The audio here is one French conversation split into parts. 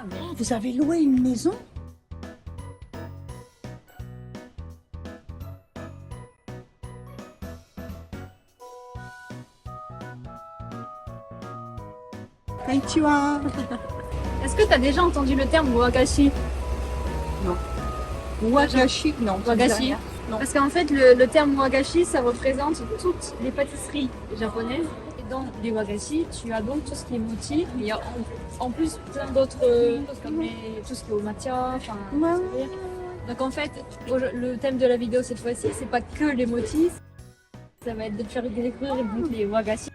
mais... Ah, vous avez loué une maison? Konnichiwa. Est-ce que tu as déjà entendu le terme wagashi? Wagashi, non. ça me dit Wagashi. rien. Non. Parce qu'en fait, le terme wagashi, ça représente toutes les pâtisseries japonaises. Et dans les wagashi, tu as donc tout ce qui est mochi. Mais il y a en plus plein d'autres choses comme tout ce qui est au matcha. Enfin, Ouais. c'est-à-dire- Donc en fait, le thème de la vidéo cette fois-ci, c'est pas que les mochis. Ça va être de te faire découvrir les wagashi.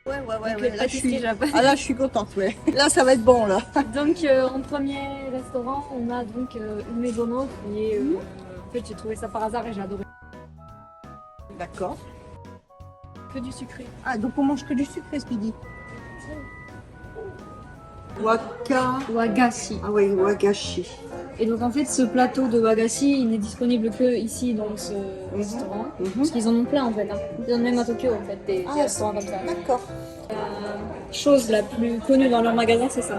Ouais, Donc les là, je pâtisseries suis... japonaises. Ah là, je suis contente, ouais. Là, ça va être bon, là. Donc en premier restaurant, on a donc Umezono qui est... en fait, j'ai trouvé ça par hasard et j'ai adoré. D'accord. Que du sucré. Ah, donc on mange que du sucré ce midi. Waka. Wagashi. Ah oui, wagashi. Et donc en fait, ce plateau de wagashi, il n'est disponible que ici dans ce restaurant. Parce qu'ils en ont plein en fait. Hein. Ils en ont même à Tokyo en fait, des restaurants comme ça. D'accord. Chose la plus connue dans leur magasin, c'est ça.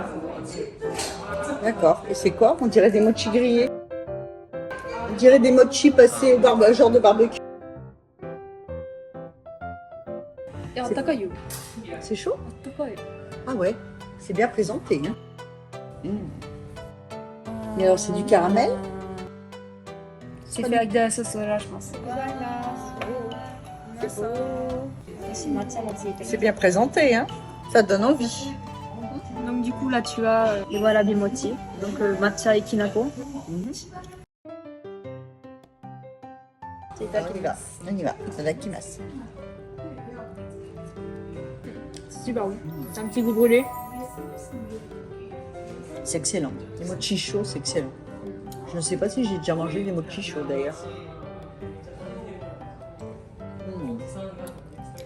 D'accord. Et c'est quoi? On dirait des mochis grillés. On dirait des mochis passés au genre de barbecue. Et en takayu. C'est chaud? Takayu. Ah ouais. C'est bien présenté. Hein. Et alors, c'est du caramel? C'est fait avec de la sauce soja, je pense. C'est bien présenté, hein. Ça donne envie. Donc du coup là tu as les warabi mochi, donc matcha et kinako. C'est On y va. On y va. Itadakimasu. super bon. C'est un petit goût brûlé. C'est excellent. Les mochis chauds, c'est excellent. Je ne sais pas si j'ai déjà mangé des mochis chauds d'ailleurs.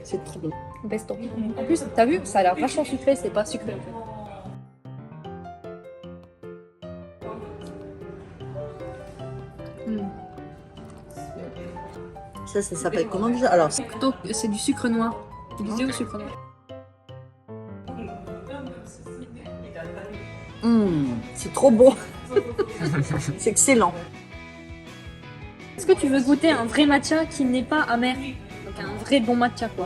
C'est trop bon. Besto. En plus, t'as vu, ça a l'air vachement sucré, c'est pas sucré en fait. Ça s'appelle comment déjà? Alors, Donc c'est du sucre noir. Tu disais au sucre noir. c'est trop bon. C'est excellent. Est-ce que tu veux goûter un vrai matcha qui n'est pas amer? Donc un vrai bon matcha quoi.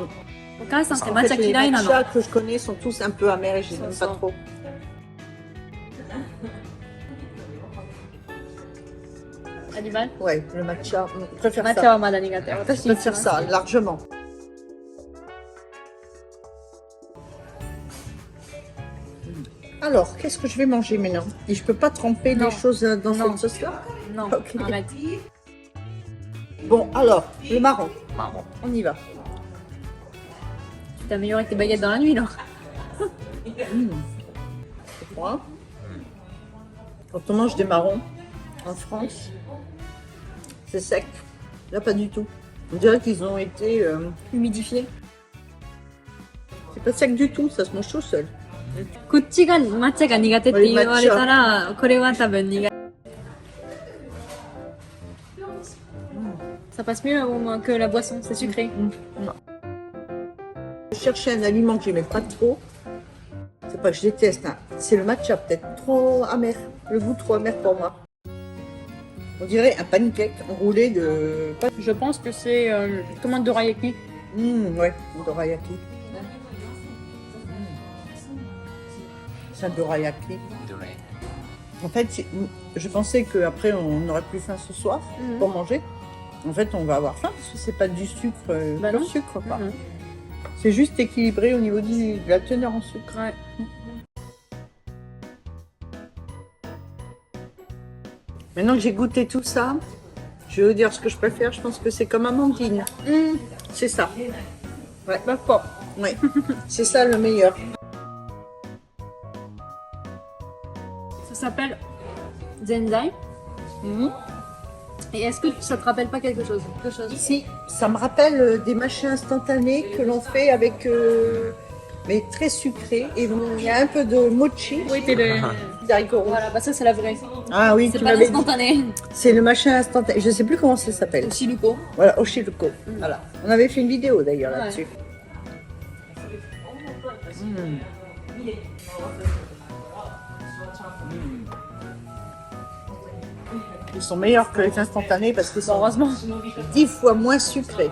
Donc là, c'est un En matcha fait, les qui a matchas que je connais sont tous un peu amers et je n'aime pas trop. Animal. Ouais, le matcha, je préfère Matcha ça. wa mada nigate. Je préfère ça, largement. Alors, qu'est-ce que je vais manger maintenant? Et je peux pas tremper Non. les choses dans Non. cette sauce-là? Non, Ok. arrête. Bon, alors, le marron. On y va. Tu t'es amélioré avec tes baguettes dans la nuit, non? C'est froid. Quand on mange des marrons en France, c'est sec. Là, pas du tout. On dirait qu'ils ont été... Humidifié. c'est pas sec du tout, ça se mange tout seul. こっちが抹茶が苦手って言われたら、これは多分苦い。Ça passe mieux que la boisson, c'est sucré. Je cherchais un aliment que j'aimais pas trop. C'est pas que je déteste, hein. C'est le matcha peut-être. Trop amer. Le goût trop amer pour moi. On dirait un pancake enroulé de... Je pense que c'est comme un dorayaki. Ouais, un dorayaki. C'est un dorayaki. En fait, je pensais qu'après on n'aurait plus faim ce soir pour manger. En fait, on va avoir faim parce que c'est pas du sucre, Bah pur non. sucre quoi. C'est juste équilibré au niveau de la teneur en sucre. Ouais. Maintenant que j'ai goûté tout ça, je vais vous dire ce que je préfère. Je pense que c'est comme amandine. C'est ça. Ouais. D'accord. Ouais. C'est ça le meilleur. Ça s'appelle Zenzai. Et est-ce que ça te rappelle pas quelque chose? Si, ça me rappelle des machins instantanés que l'on fait avec, mais très sucré. Et il y a un peu de mochi, Oui, c'est le... d'haricots rouges. Voilà, bah ça c'est la vraie. Ah oui, C'est tu pas m'avais dit. l'instantané. C'est le machin instantané. Je sais plus comment ça s'appelle. Oshiluko. Voilà, Oshiruko. Voilà. On avait fait une vidéo d'ailleurs Ouais. là-dessus. Ils sont meilleurs que les instantanés parce qu'ils sont Heureusement. 10 fois moins sucrés.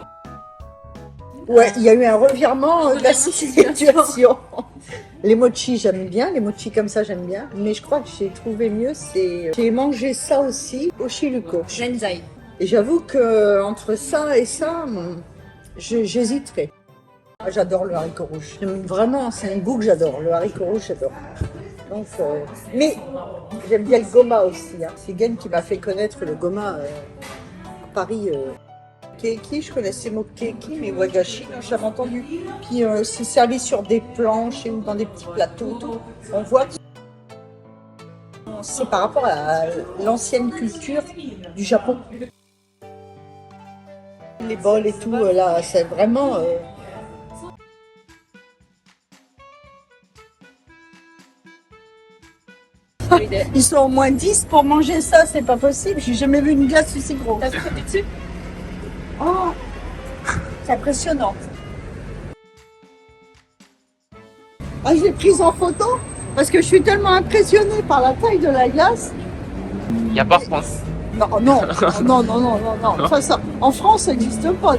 Ouais, il y a eu un revirement de la situation. Les mochis, j'aime bien. Les mochis comme ça, j'aime bien. Mais je crois que j'ai trouvé mieux, j'ai mangé ça aussi au Chiluko. Zhenzai. Et j'avoue que entre ça et ça, j'hésiterais. Ah, j'adore le haricot rouge. Vraiment, c'est un goût que j'adore. Le haricot rouge, j'adore. Donc, mais j'aime bien le goma aussi. Hein. C'est Gen qui m'a fait connaître le goma à Paris. Keiki, je connaissais le mot keiki, mais wagashi, j'avais entendu. Puis c'est servi sur des planches ou dans des petits plateaux. On voit que c'est par rapport à l'ancienne culture du Japon. Les bols et tout, là, c'est vraiment... Ils sont au moins 10 pour manger ça, c'est pas possible. J'ai jamais vu une glace aussi grosse. T'as sauté dessus? Oh, c'est impressionnant. Ah, je l'ai prise en photo parce que je suis tellement impressionnée par la taille de la glace. Il n'y a pas France. Non, non, non, non, non, non, non. Enfin, ça, en France, ça n'existe pas.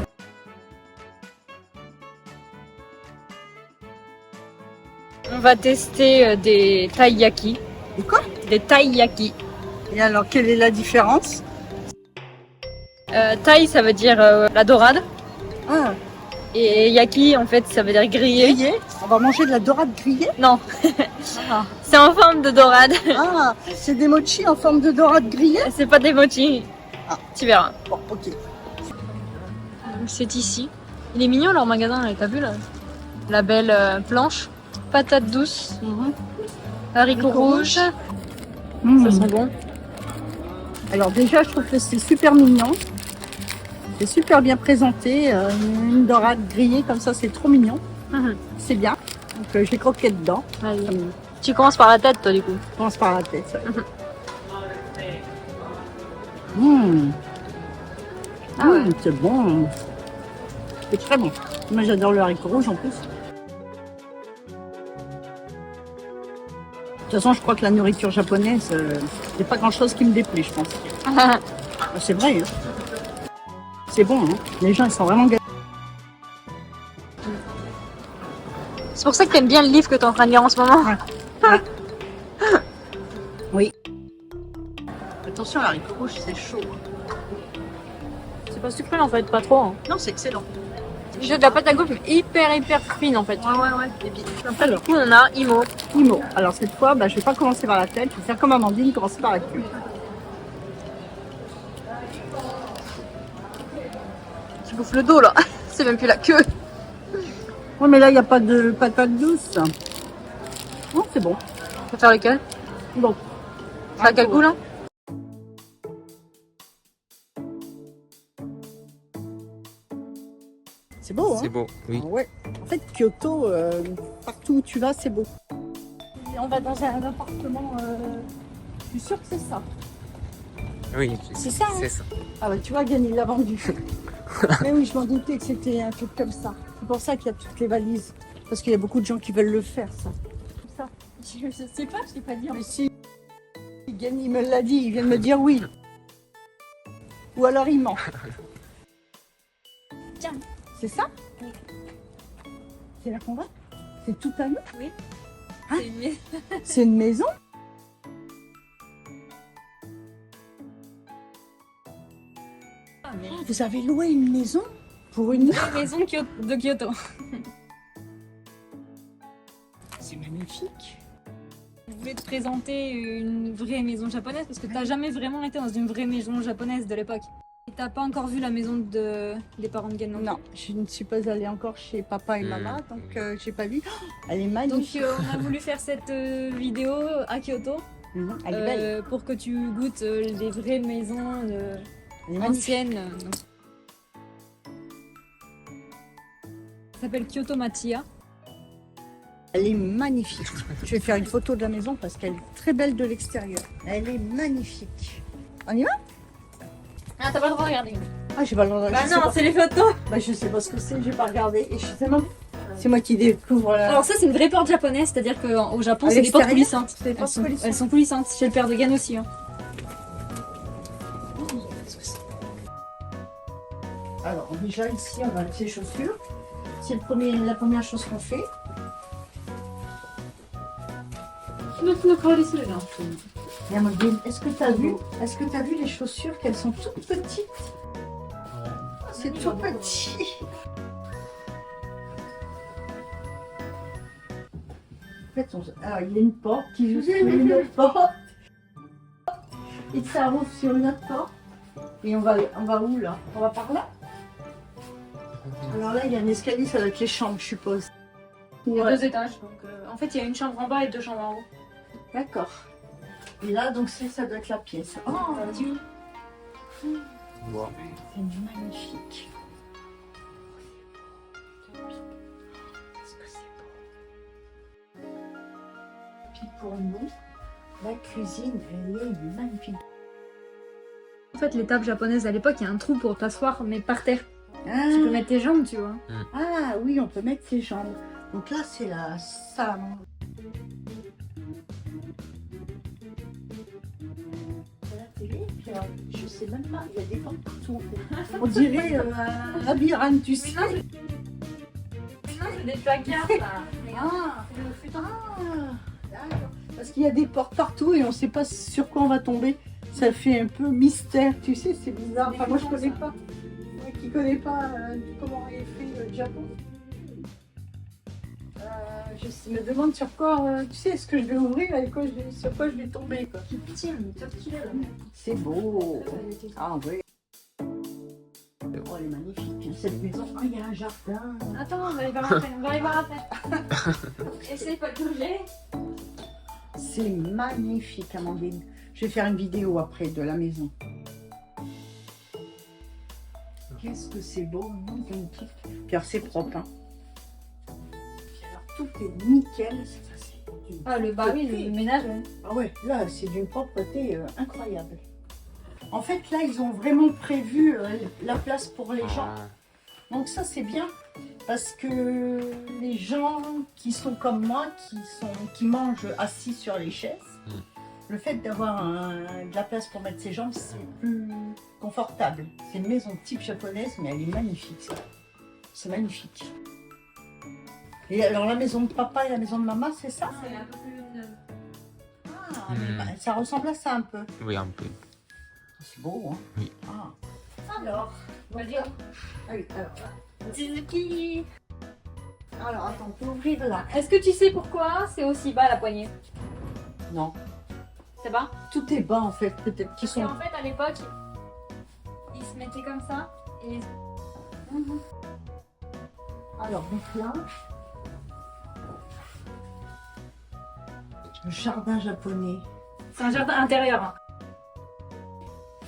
On va tester des taiyaki. Et quoi? Des taiyaki. Et alors, quelle est la différence? Tai, ça veut dire la dorade. Ah, Et yaki, en fait, ça veut dire grillé. grillé. On va manger de la dorade grillée? Non, Ah, c'est en forme de dorade. ah, c'est des mochis en forme de dorade grillée? C'est pas des mochis. Ah. Tu verras. Bon, ok. Donc, c'est ici. Il est mignon leur magasin, là, t'as vu là? La belle planche. Patates douces, haricots rouges. Ça sent bon. Alors déjà, je trouve que c'est super mignon. C'est super bien présenté. Une dorade grillée comme ça, c'est trop mignon. C'est bien. Donc je vais croquer dedans. Allez. Tu commences par la tête, toi, du coup. Je commence par la tête. Mmh. Ah ouais. C'est bon. C'est très bon. Moi, j'adore le haricot rouge en plus. De toute façon, je crois que la nourriture japonaise, c'est pas grand-chose qui me déplaît, je pense. C'est vrai. Hein. C'est bon. Hein. Les gens, ils sont vraiment gâtés. C'est pour ça que t'aimes bien le livre que t'es en train de lire en ce moment. Oui. Attention, le haricot rouge, c'est chaud. C'est pas sucré en fait, pas trop. Hein. Non, c'est excellent. J'ai de la pâte à gaufre hyper fine en fait. Ouais. Et puis, Après, du coup, on a Imo. Imo. Alors cette fois, je vais pas commencer par la tête, je vais faire comme Amandine, commencer par la queue. Tu bouffes le dos là. C'est même plus la queue. Ouais, mais là, il n'y a pas de patate douce. Non, c'est bon. On va faire lequel? Bon. Ça a quel goût là? C'est beau, hein? C'est beau, oui. Ah ouais. En fait, Kyoto, partout où tu vas, c'est beau. Et on va dans un appartement, je suis sûre que c'est ça. Oui, C'est ça, hein? C'est ça. Ah bah tu vois, Yann, il l'a vendu. Mais oui, je m'en doutais que c'était un truc comme ça. C'est pour ça qu'il y a toutes les valises. Parce qu'il y a beaucoup de gens qui veulent le faire, ça. Comme ça. Je sais pas, je t'ai pas dit. Mais si, Yann, il me l'a dit, il vient de me dire oui. Ou alors il ment. Tiens. C'est ça? Oui. C'est là qu'on va? C'est tout à nous? Oui. Hein? C'est C'est une maison? une Vous avez loué une maison? Pour une... maison de Kyoto. C'est magnifique. Je voulais te présenter une vraie maison japonaise parce que t'as jamais vraiment été dans une vraie maison japonaise de l'époque. Et t'as pas encore vu la maison des parents de Gen non plus. Non, je ne suis pas allée encore chez papa et maman, donc j'ai pas vu. Oh, elle est Donc magnifique. on a voulu faire cette vidéo à Kyoto Elle est belle. pour que tu goûtes les vraies maisons Elle est magnifique. anciennes. Ça s'appelle Kyoto Machiya. Elle est magnifique. Je vais faire une photo de la maison parce qu'elle est très belle de l'extérieur. Elle est magnifique. On y va? Ah, t'as pas le droit de regarder. Ah, j'ai pas le droit de Bah non, c'est les photos. Bah, je sais pas ce que c'est, j'ai pas regardé. Et je suis tellement C'est moi qui découvre la... Alors ça c'est une vraie porte japonaise, c'est-à-dire qu'au Japon À c'est des portes l'extérieur, coulissantes. c'est des portes coulissantes. Elles sont coulissantes, chez le père de Gann aussi. Hein. Alors déjà ici on va mettre les chaussures. C'est la première chose qu'on fait. Et Amandine, est-ce que tu as vu les chaussures qu'elles sont toutes petites? C'est tout petit. En fait, alors, il y a une porte qui joue sur une autre porte. Et ça roule sur une autre porte. Et on va où là? On va par là? Alors là, il y a un escalier, ça doit être les chambres, je suppose. Il y a 2 étages, donc en fait il y a une chambre en bas et 2 chambres en haut. D'accord. Et là, donc ça doit être la pièce. Oh, Wow. c'est magnifique. Qu'est-ce que c'est beau. Puis pour nous, la cuisine, elle est magnifique. En fait les tables japonaises à l'époque il y a un trou pour t'asseoir mais par terre. Ah, Tu peux mettre tes jambes tu vois. ah oui, on peut mettre ses jambes. Donc là, c'est la salle. La télé, puis, je sais même pas, il y a des portes partout. On dirait un labyrinthe, tu sais. Non c'est des placards là. Ah, d'accord. Parce qu'il y a des portes partout et on ne sait pas sur quoi on va tomber. Ça fait un peu mystère, tu sais, c'est bizarre. Enfin, moi, je connais pas. Moi qui connais pas comment est fait le Japon. Je me demande sur quoi, tu sais, est-ce que je vais ouvrir et sur quoi je vais tomber, quoi. C'est beau. Ah oui. Oh, elle est magnifique. Cette maison, oh, il y a un jardin. Attends, on va aller voir après. On va aller voir après. Essaye pas de bouger. C'est magnifique, Amandine. Je vais faire une vidéo après de la maison. Qu'est-ce que c'est beau, magnifique. Puis alors, c'est propre, hein. Puis alors, tout est nickel. Ça, c'est d'une Ah le bah oui, propreté. le ménage. Ouais. Ah ouais, là, c'est d'une propreté incroyable. En fait, là, ils ont vraiment prévu la place pour les gens. Donc ça, c'est bien. Parce que les gens qui sont comme moi, qui mangent assis sur les chaises, le fait d'avoir de la place pour mettre ses jambes, c'est plus confortable. C'est une maison type japonaise, mais elle est magnifique, ça. C'est magnifique. Et alors, la maison de papa et la maison de maman, c'est ça? C'est un peu plus neuve. Ah, mais ça ressemble à ça un peu. Oui, un peu. C'est beau, hein? Oui. Ah. Alors, Vas-y. ah oui, alors, Tsuzuki. alors, attends, on peut ouvrir là. Est-ce que tu sais pourquoi c'est aussi bas la poignée? Non, C'est bas? tout est bas en fait, peut-être qu'ils Et sont... en fait à l'époque, ils se mettaient comme ça et Alors, donc là, le jardin japonais. c'est un jardin intérieur. Hein.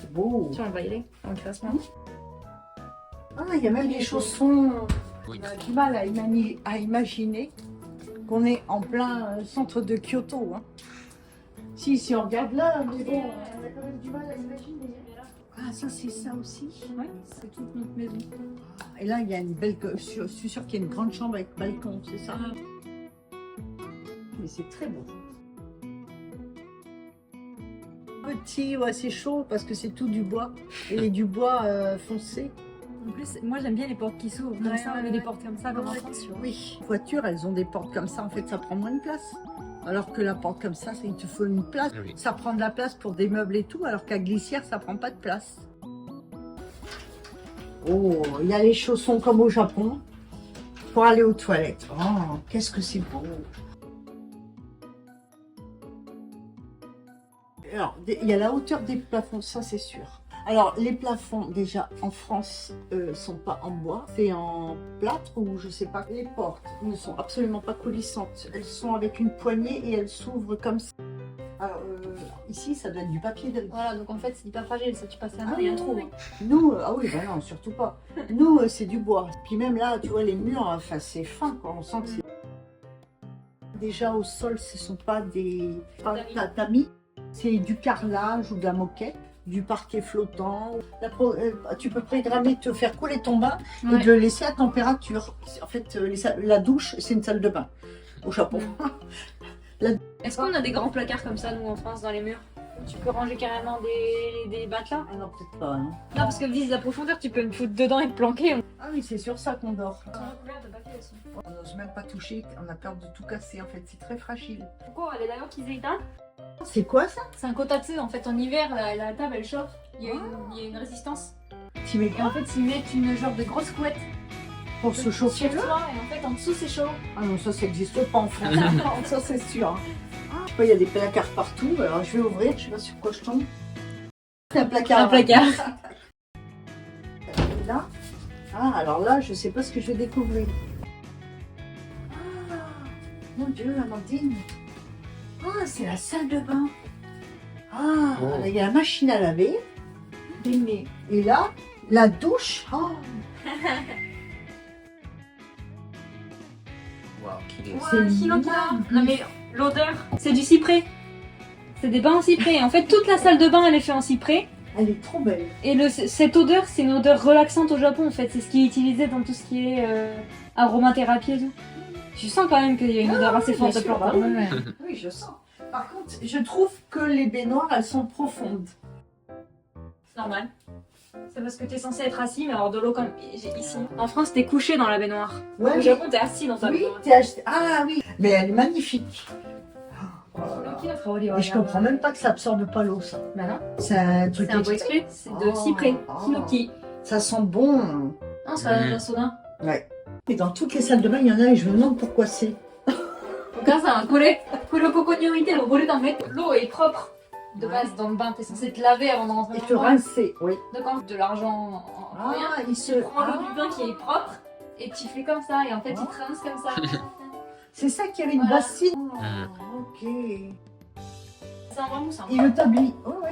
C'est beau. Tiens, on va y aller dans le classement. Ah, il y a même des chaussons. Oui. On a du mal à imaginer qu'on est en plein centre de Kyoto. Hein. Si on regarde là, mais bon, on a quand même du mal à imaginer. Ah, ça c'est ça aussi. Ouais, c'est toute notre maison. Et là, il y a une belle... Je suis sûre qu'il y a une grande chambre avec balcon, c'est ça? Mais c'est très beau. Petit, ouais, c'est chaud parce que c'est tout du bois. Et du bois foncé. En plus, moi j'aime bien les portes qui s'ouvrent comme Ouais, ça, ouais, avec ouais. des portes comme ça, comme en France. Tu vois. Oui, les voitures, elles ont des portes comme ça. En fait, ça prend moins de place. Alors que la porte comme ça, il te faut une place. Oui. Ça prend de la place pour des meubles et tout, alors qu'à glissière, ça prend pas de place. Oh, il y a les chaussons comme au Japon pour aller aux toilettes. Oh, qu'est-ce que c'est beau! Alors, il y a la hauteur des plafonds, ça c'est sûr. Alors, les plafonds, déjà, en France, sont pas en bois, c'est en plâtre ou je sais pas. Les portes ne sont absolument pas coulissantes. Elles sont avec une poignée et elles s'ouvrent comme ça. Alors, ici, ça doit être du papier de... Voilà, donc en fait c'est hyper fragile, ça tu passes la main, il y a un trou. Hein. Nous, ah oui, bah non, surtout pas. Nous, c'est du bois. Puis même là, tu vois, les murs, enfin, c'est fin, quoi. On sent que c'est... Déjà, au sol, ce sont pas des tatamis. C'est du carrelage ou de la moquette. du parquet flottant. Tu peux programmer de te faire couler ton bain et Ouais. de le laisser à température. En fait, la douche, c'est une salle de bain au Japon. Est-ce qu'on a des grands placards comme ça, nous, en France, dans les murs? Tu peux ranger carrément des matelas? Ah non, peut-être pas. Hein. Non, parce que vise la profondeur, tu peux me foutre dedans et te planquer. Ah oui, c'est sur ça qu'on dort. Ils sont recouverts de papier aussi. On n'ose même pas toucher, on a peur de tout casser. En fait, c'est très fragile. Pourquoi elle est d'ailleurs qu'ils éteignent? C'est quoi ça? C'est un kotatsu, en fait, en hiver, la table, elle chauffe. Il y a une résistance. Tu mets Et en fait, ils mettent une genre de grosse couette pour se chauffer sur là? toi, et en fait, en dessous, c'est chaud. Ah non, ça n'existe pas en France. Ça, c'est sûr. Hein. Je sais pas, il y a des placards partout. Alors, je vais ouvrir, je sais pas sur quoi je tombe. C'est un placard. Un placard. Là. Ah, alors là, je sais pas ce que je vais découvrir. Ah, mon Dieu, Amandine. Ah, c'est la salle de bain. Ah, Oh. il y a la machine à laver. Et là, la douche. Oh, Waouh, qu'il est. C'est Sinon, énorme. non mais l'odeur, c'est du cyprès. C'est des bains en cyprès. En fait, toute la salle de bain, elle est faite en cyprès. elle est trop belle. Et cette odeur, c'est une odeur relaxante au Japon, en fait. C'est ce qui est utilisé dans tout ce qui est aromathérapie et tout. Je sens quand même qu'il y a une odeur assez forte de bien sûr, plante. bah oui. Oui, je sens. Par contre, je trouve que les baignoires, elles sont profondes. C'est normal. C'est parce que t'es censé être assis, mais alors de l'eau comme ici. En France, t'es couché dans la baignoire. Ouais, Au Japon, t'es assis dans ta oui, baignoire. t'es acheté. Ah oui, mais elle est magnifique. Oh là là. Et je comprends même pas que ça absorbe pas l'eau, ça. Bah non, C'est un truc c'est un beau exprès. exprès. C'est de Oh. cyprès. Oh. Hinoki. Ça sent bon. Non, c'est pas un soda. Ouais. Et dans toutes les salles de bain, il y en a et je me demande pourquoi c'est. L'eau est propre de base dans le bain. T'es censé te laver avant de rentrer Et dans te le bain. rincer, oui. Donc en fait, de l'argent en rien. Ah, il se. Tu prends l'eau Ah. du bain qui est propre et tu fais comme ça. Et en fait, il te rince comme ça. C'est ça qu'il y avait une Voilà. bassine. Mm. Ok. C'est un vrai mousse. Hein. Et le tabli. Oh, ouais.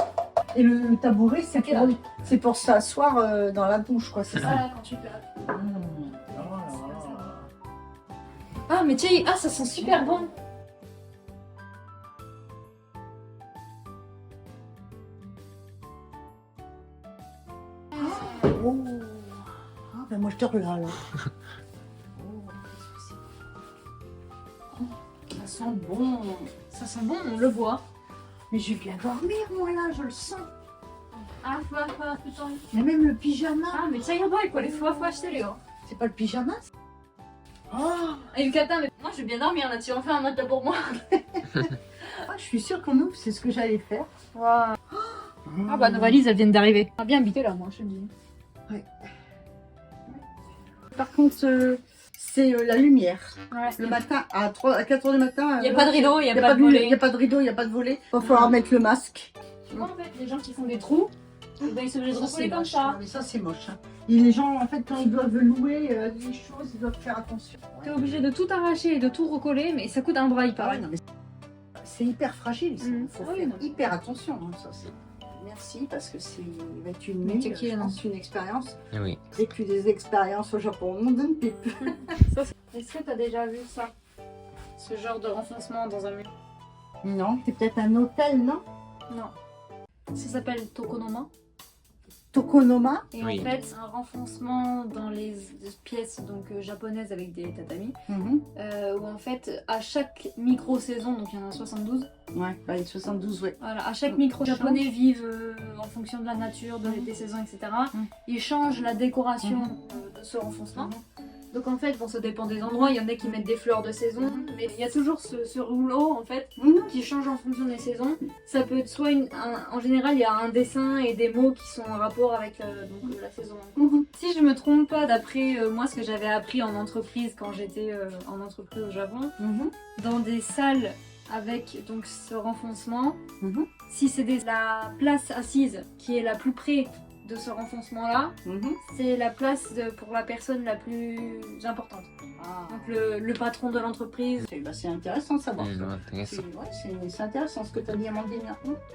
Et le tabouret, Ok, là. c'est pour s'asseoir dans la douche, quoi. C'est ça. Voilà, quand tu peux. Oh là là. Ah, mais tiens, ça sent super bon. Oh. Ah, ben moi je dors là, alors. Oh, ça sent bon. Ça sent bon, on le voit. Mais je viens dormir, moi là, je le sens. Ah, putain. Il y a même le pyjama. Ah, mais tiens, il faut les fois acheter les gars. C'est pas le pyjama ça? Oh, Et Yukata, mais moi je vais bien dormir là, tu en fais un matelas pour moi. ah, je suis sûre qu'on ouvre, c'est ce que j'allais faire. Waouh. Ah bah nos valises elles viennent d'arriver. On a bien habité là, moi je te dis. Par contre, c'est la lumière. Ouais. Le matin, à 4 h du matin. Il y a pas de rideau, il y a pas de volet. Il n'y a pas de rideau, il n'y a pas de volet. Il va falloir mettre le masque. Tu vois en fait, les gens qui font des trous, ben, ils sont obligés de recoller comme ça. Mais ça, c'est moche. Hein. Et les gens, en fait, quand ils doivent louer des choses, ils doivent faire attention. T'es obligé de tout arracher et de tout recoller, mais ça coûte un bras, il Ah paraît. ouais, non, mais c'est hyper fragile. Il Mm. faut Ah oui, faire non. hyper attention. Hein, ça, merci, parce que c'est va être une Mais nuit, c'est qui, je non pense, une expérience. Oui. J'ai vécu des expériences au Japon. On donne des peu. Est-ce que t'as déjà vu ça? Ce genre de renfoncement dans un mur? Non, c'est peut-être un hôtel, non? Non. Ça s'appelle Tokonoma. Tokonoma. Et Oui. en fait, c'est un renfoncement dans les pièces donc japonaises avec des tatamis. Mhm. Où en fait, à chaque micro-saison, donc il y en a 72, Ouais, bah, les 72, ouais. voilà, à chaque Mm. micro, les Change. Japonais vivent en fonction de la nature, Mhm. des saisons, etc. Mm. Ils changent la décoration Mhm. de ce renfoncement. Mhm. Donc en fait, bon, ça dépend des endroits, il y en a qui mettent des fleurs de saison, Mhm. mais il y a toujours ce rouleau en fait Mhm. qui change en fonction des saisons. Ça peut être soit en général, il y a un dessin et des mots qui sont en rapport avec donc, la saison. Mhm. Si je me trompe pas, d'après moi ce que j'avais appris en entreprise quand j'étais en entreprise au Japon, Mhm. dans des salles avec donc ce renfoncement, Mhm. si c'est la place assise qui est la plus près de ce renfoncement-là, Mhm. c'est la place pour la personne la plus importante. Ah. Donc le patron de l'entreprise. C'est intéressant de savoir ça. Intéressant. C'est intéressant ce que tu as dit, Amandine.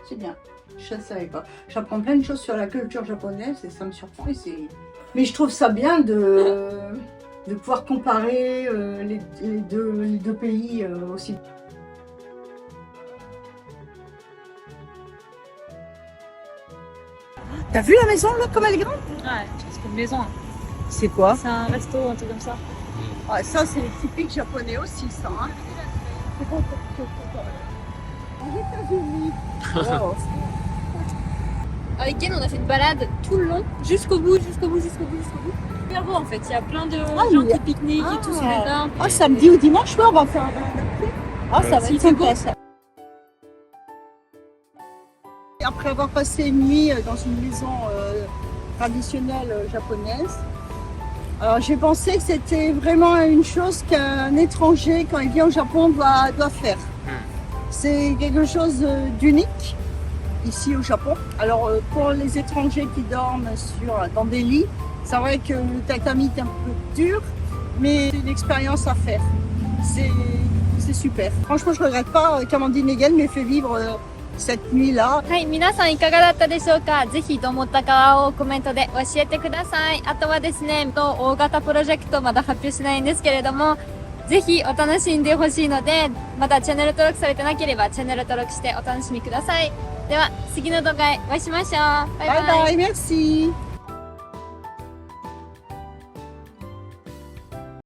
C'est bien. Je ne savais pas. J'apprends plein de choses sur la culture japonaise et ça me surprend. Mais je trouve ça bien de pouvoir comparer les deux pays aussi. T'as vu la maison là comme elle est grande? Ouais, c'est une maison. C'est quoi? C'est un resto, un truc comme ça. Ah, ça c'est typique japonais aussi ça. Hein. Aux États-Unis. Wow. Avec Ken, on a fait une balade tout le long, jusqu'au bout, jusqu'au bout, jusqu'au bout, jusqu'au bout. Super beau en fait, il y a plein de gens qui pique-niquent et tout sur les arbres. Ah, samedi ou dimanche soir, on va faire un balade. Ah, ça va Si être c'est sympa beau. ça. Après avoir passé une nuit dans une maison traditionnelle japonaise, alors j'ai pensé que c'était vraiment une chose qu'un étranger, quand il vient au Japon, doit faire. C'est quelque chose d'unique ici au Japon. Alors pour les étrangers qui dorment dans des lits, c'est vrai que le tatami est un peu dur, mais c'est une expérience à faire. C'est super. Franchement, je ne regrette pas qu'Amandine Hegel m'ait fait vivre cette nuit-là. はい、皆さんいかがだったでしょうか。ぜひどう思ったかをコメントで教えてください。あとはですね、大型プロジェクトまだ発表しないんですけれども、ぜひお楽しんでほしいので、まだチャンネル登録されてなければチャンネル登録してお楽しみください。では、次の動画へお会いしましょう。バイバイ。Bye bye, merci.